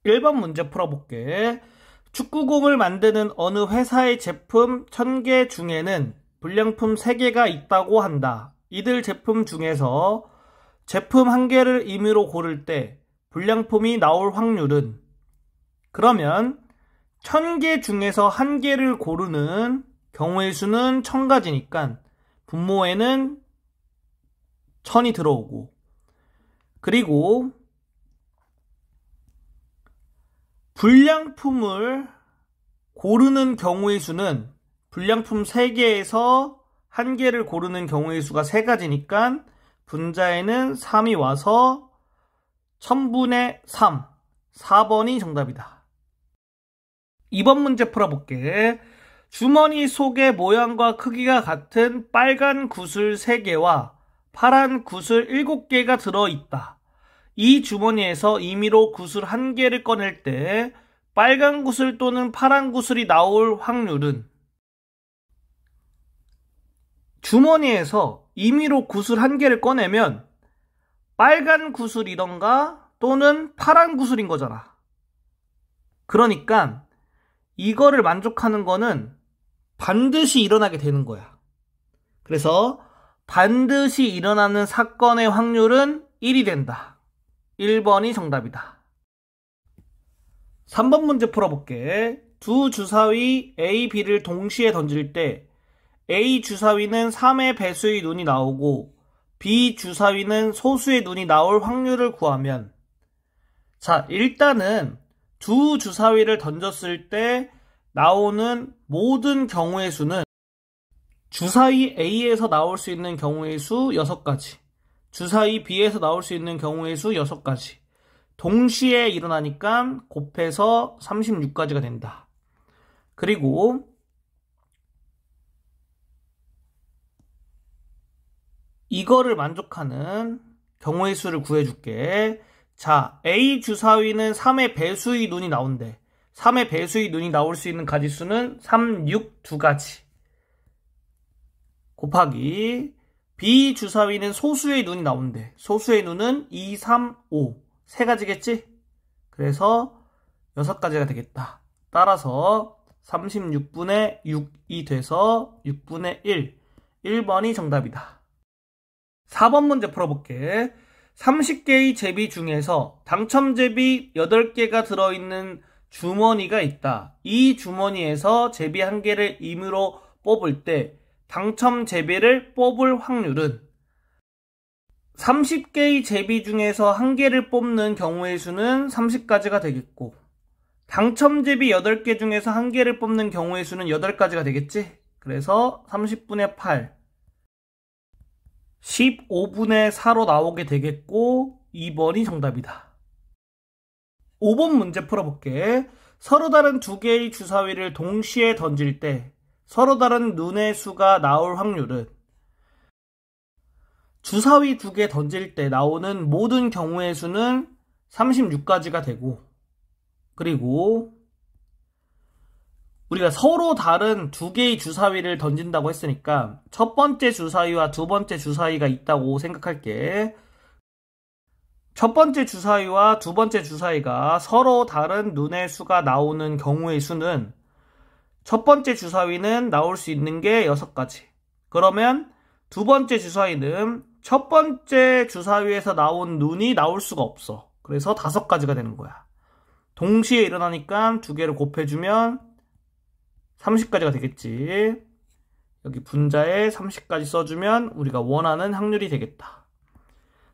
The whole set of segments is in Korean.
1번 문제 풀어볼게. 축구공을 만드는 어느 회사의 제품 1000개 중에는 불량품 3개가 있다고 한다. 이들 제품 중에서 제품 1개를 임의로 고를 때 불량품이 나올 확률은? 그러면 1000개 중에서 1개를 고르는 경우의 수는 1000가지니까 분모에는 1000이 들어오고, 그리고 불량품을 고르는 경우의 수는 불량품 3개에서 1개를 고르는 경우의 수가 3가지니까 분자에는 3이 와서 1000분의 3, 4번이 정답이다. 2번 문제 풀어볼게. 주머니 속의 모양과 크기가 같은 빨간 구슬 3개와 파란 구슬 7개가 들어있다. 이 주머니에서 임의로 구슬 1개를 꺼낼 때 빨간 구슬 또는 파란 구슬이 나올 확률은? 주머니에서 임의로 구슬 1개를 꺼내면 빨간 구슬이던가 또는 파란 구슬인 거잖아. 그러니까 이거를 만족하는 거는 반드시 일어나게 되는 거야. 그래서 반드시 일어나는 사건의 확률은 1이 된다. 1번이 정답이다. 3번 문제 풀어볼게. 두 주사위 A, B를 동시에 던질 때 A 주사위는 3의 배수의 눈이 나오고 B 주사위는 소수의 눈이 나올 확률을 구하면, 자, 일단은 두 주사위를 던졌을 때 나오는 모든 경우의 수는 주사위 A에서 나올 수 있는 경우의 수 6가지, 주사위 B에서 나올 수 있는 경우의 수 6가지, 동시에 일어나니까 곱해서 36가지가 된다. 그리고 이거를 만족하는 경우의 수를 구해줄게. 자, A 주사위는 3의 배수의 눈이 나온대. 3의 배수의 눈이 나올 수 있는 가지수는 3, 6, 2가지. 곱하기 B 주사위는 소수의 눈이 나온대. 소수의 눈은 2, 3, 5. 3가지겠지? 그래서 6가지가 되겠다. 따라서 36분의 6이 돼서 6분의 1. 1번이 정답이다. 4번 문제 풀어볼게. 30개의 제비 중에서 당첨제비 8개가 들어있는 주머니가 있다. 이 주머니에서 제비 1개를 임의로 뽑을 때 당첨제비를 뽑을 확률은? 30개의 제비 중에서 1개를 뽑는 경우의 수는 30가지가 되겠고, 당첨제비 8개 중에서 1개를 뽑는 경우의 수는 8가지가 되겠지? 그래서 30분의 8, 15분의 4로 나오게 되겠고 2번이 정답이다. 5번 문제 풀어볼게. 서로 다른 2개의 주사위를 동시에 던질 때 서로 다른 눈의 수가 나올 확률은? 주사위 2개 던질 때 나오는 모든 경우의 수는 36가지가 되고, 그리고 우리가 서로 다른 2개의 주사위를 던진다고 했으니까 첫 번째 주사위와 두 번째 주사위가 있다고 생각할게. 첫 번째 주사위와 두 번째 주사위가 서로 다른 눈의 수가 나오는 경우의 수는 첫 번째 주사위는 나올 수 있는 게 6가지. 그러면 두 번째 주사위는 첫 번째 주사위에서 나온 눈이 나올 수가 없어. 그래서 5가지가 되는 거야. 동시에 일어나니까 2개를 곱해주면 30가지가 되겠지. 여기 분자에 30까지 써주면 우리가 원하는 확률이 되겠다.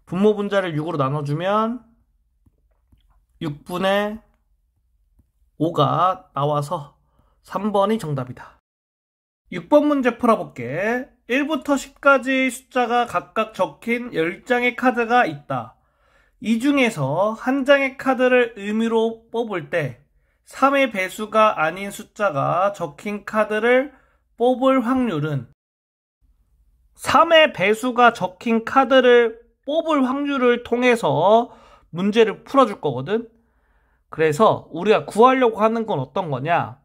분모 분자를 6으로 나눠주면 6분의 5가 나와서 3번이 정답이다. 6번 문제 풀어볼게. 1부터 10까지의 숫자가 각각 적힌 10장의 카드가 있다. 이 중에서 한 장의 카드를 의미로 뽑을 때 3의 배수가 아닌 숫자가 적힌 카드를 뽑을 확률은? 3의 배수가 적힌 카드를 뽑을 확률을 통해서 문제를 풀어줄 거거든. 그래서 우리가 구하려고 하는 건 어떤 거냐?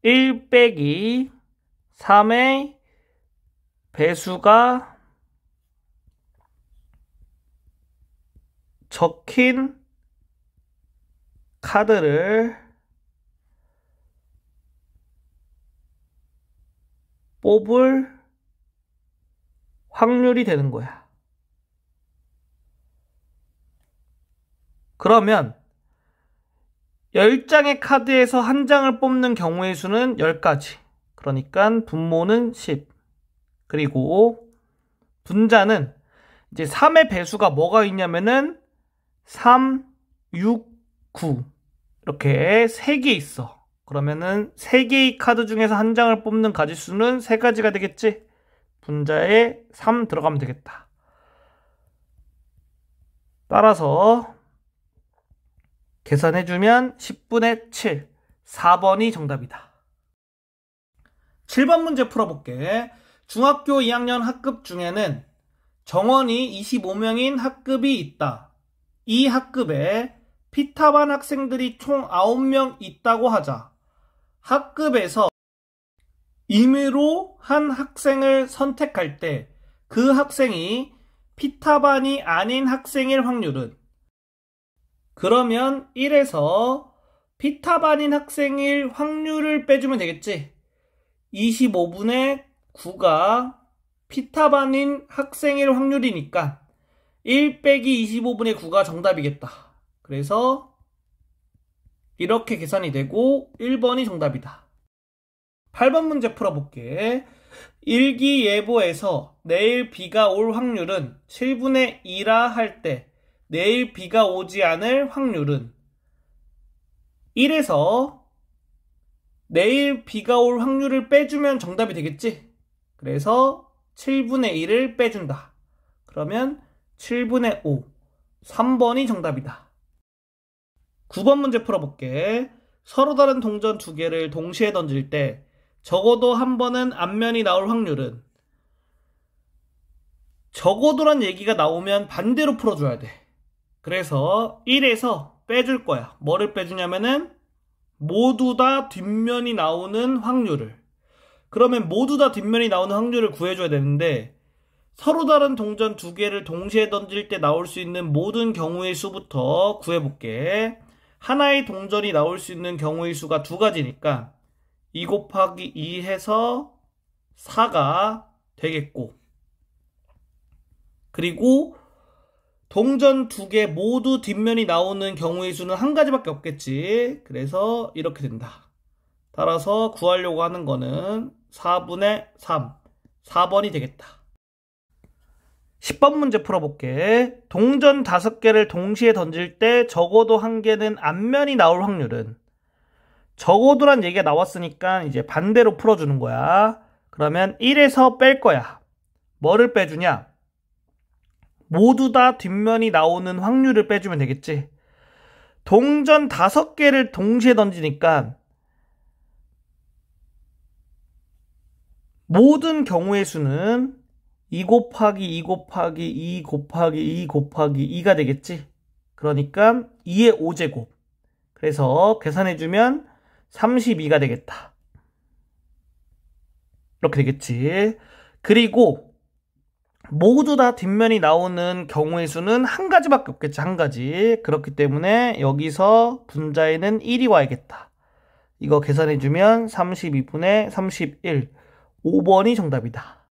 1 빼기 3의 배수가 적힌 카드를 뽑을 확률이 되는 거야. 그러면 10장의 카드에서 한 장을 뽑는 경우의 수는 10가지. 그러니까 분모는 10. 그리고 분자는 이제 3의 배수가 뭐가 있냐면은 3, 6, 9 이렇게 3개 있어. 그러면은 3개의 카드 중에서 한 장을 뽑는 가지수는 3가지가 되겠지? 분자에 3 들어가면 되겠다. 따라서 계산해주면 10분의 7, 4번이 정답이다. 7번 문제 풀어볼게. 중학교 2학년 학급 중에는 정원이 25명인 학급이 있다. 이 학급에 피타반 학생들이 총 9명 있다고 하자. 학급에서 임의로 한 학생을 선택할 때 그 학생이 피타반이 아닌 학생일 확률은? 그러면 1에서 피타반인 학생일 확률을 빼주면 되겠지. 25분의 9가 피타반인 학생일 확률이니까 1 빼기 25분의 9가 정답이겠다. 그래서 이렇게 계산이 되고 1번이 정답이다. 8번 문제 풀어볼게. 일기예보에서 내일 비가 올 확률은 7분의 2라 할 때 내일 비가 오지 않을 확률은? 1에서 내일 비가 올 확률을 빼주면 정답이 되겠지? 그래서 7분의 1을 빼준다. 그러면 7분의 5, 3번이 정답이다. 9번 문제 풀어볼게. 서로 다른 동전 2개를 동시에 던질 때 적어도 한 번은 앞면이 나올 확률은? 적어도란 얘기가 나오면 반대로 풀어줘야 돼. 그래서 1에서 빼줄 거야. 뭐를 빼주냐면은 모두 다 뒷면이 나오는 확률을. 그러면 모두 다 뒷면이 나오는 확률을 구해줘야 되는데 서로 다른 동전 2개를 동시에 던질 때 나올 수 있는 모든 경우의 수부터 구해볼게. 하나의 동전이 나올 수 있는 경우의 수가 2가지니까 2 곱하기 2 해서 4가 되겠고, 그리고 동전 2개 모두 뒷면이 나오는 경우의 수는 1가지밖에 없겠지. 그래서 이렇게 된다. 따라서 구하려고 하는 거는 4분의 3, 4번이 되겠다. 10번 문제 풀어볼게. 동전 5개를 동시에 던질 때 적어도 1개는 앞면이 나올 확률은? 적어도란 얘기가 나왔으니까 이제 반대로 풀어주는 거야. 그러면 1에서 뺄 거야. 뭐를 빼주냐? 모두 다 뒷면이 나오는 확률을 빼주면 되겠지. 동전 5개를 동시에 던지니까 모든 경우의 수는 2 곱하기 2 곱하기 2 곱하기 2 곱하기 2가 되겠지. 그러니까 2의 5제곱. 그래서 계산해주면 32가 되겠다. 이렇게 되겠지. 그리고 모두 다 뒷면이 나오는 경우의 수는 1가지밖에 없겠지. 1가지. 그렇기 때문에 여기서 분자에는 1이 와야겠다. 이거 계산해주면 32분의 31, 5번이 정답이다.